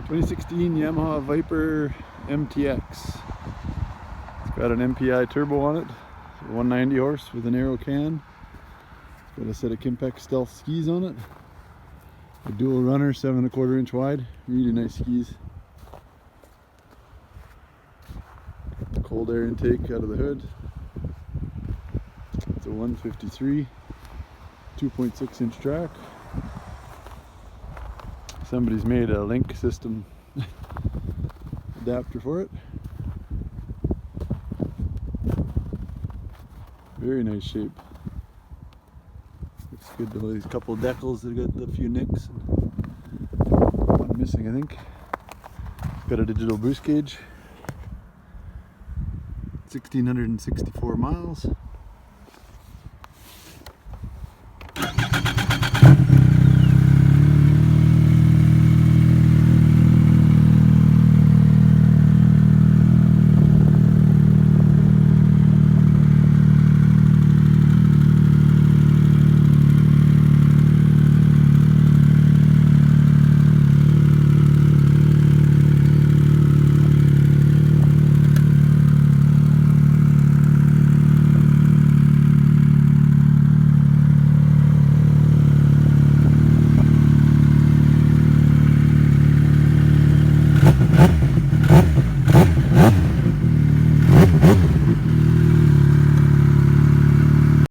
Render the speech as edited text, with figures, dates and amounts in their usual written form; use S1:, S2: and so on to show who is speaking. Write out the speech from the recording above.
S1: 2016 Yamaha Viper MTX. It's got an MPI turbo on it, 190 horse with an Aero can. It's got a set of Kimpex Stealth skis on it. A dual runner, 7¼ inch wide. Really nice skis. Cold air intake out of the hood. It's a 153, 2.6 inch track. Somebody's made a Linq system adapter for it. Very nice shape. Looks good. These couple of decals that got a few nicks. One missing, I think. It's got a digital boost gauge. 1,664 miles.